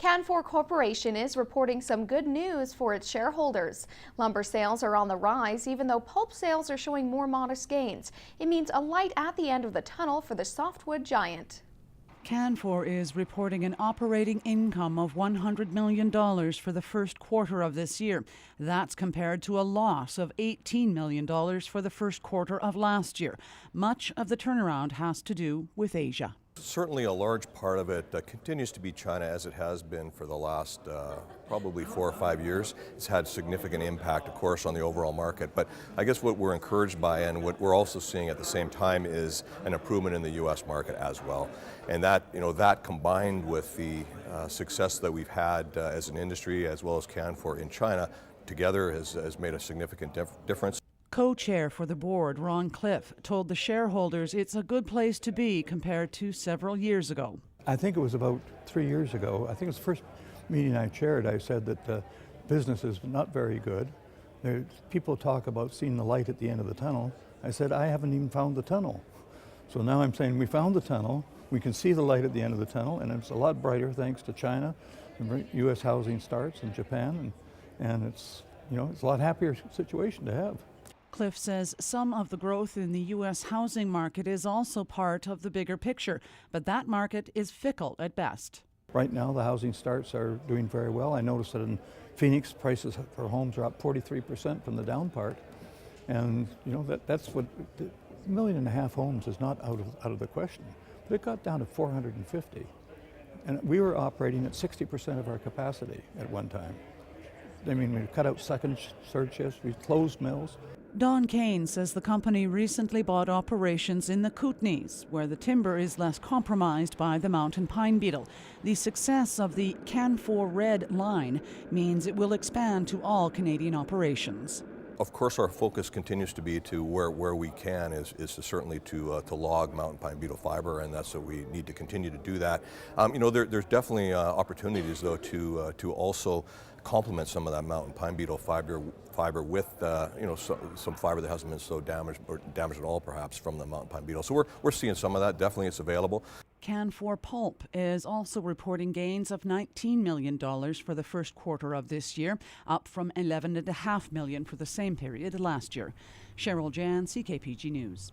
Canfor Corporation is reporting some good news for its shareholders. Lumber sales are on the rise, even though pulp sales are showing more modest gains. It means a light at the end of the tunnel for the softwood giant. Canfor is reporting an operating income of $100 million for the first quarter of this year. That's compared to a loss of $18 million for the first quarter of last year. Much of the turnaround has to do with Asia. Certainly a large part of it continues to be China, as it has been for the last probably 4 or 5 years. It's had significant impact, of course, on the overall market. But I guess what we're encouraged by and what we're also seeing at the same time is an improvement in the U.S. market as well. And that, that combined with the success that we've had as an industry as well as Canfor in China together has made a significant difference. Co-chair for the board, Ron Cliff, told the shareholders it's a good place to be compared to several years ago. I think it was about 3 years ago. I think it was the first meeting I chaired. I said that the business is not very good. People talk about seeing the light at the end of the tunnel. I said, I haven't even found the tunnel. So now I'm saying we found the tunnel. We can see the light at the end of the tunnel, and it's a lot brighter thanks to China and U.S. housing starts in Japan, and it's it's a lot happier situation to have. Cliff says some of the growth in the U.S. housing market is also part of the bigger picture, but that market is fickle at best. Right now, the housing starts are doing very well. I noticed that in Phoenix, prices for homes are up 43% from the down part, and that's what 1.5 million homes is not out of the question. But it got down to 450, and we were operating at 60% of our capacity at one time. I mean, we cut out second, third shifts, we closed mills. Don Kane says the company recently bought operations in the Kootenays, where the timber is less compromised by the mountain pine beetle. The success of the Canfor Red line means it will expand to all Canadian operations. Of course, our focus continues to be to where we can is to certainly to log mountain pine beetle fiber, and that's what we need to continue to do that. There's definitely opportunities though to also complement some of that mountain pine beetle fiber with some fiber that hasn't been so damaged or damaged at all perhaps from the mountain pine beetle. So we're seeing some of that. Definitely, it's available. Canfor Pulp is also reporting gains of $19 million for the first quarter of this year, up from $11.5 million for the same period last year. Cheryl Jan, CKPG News.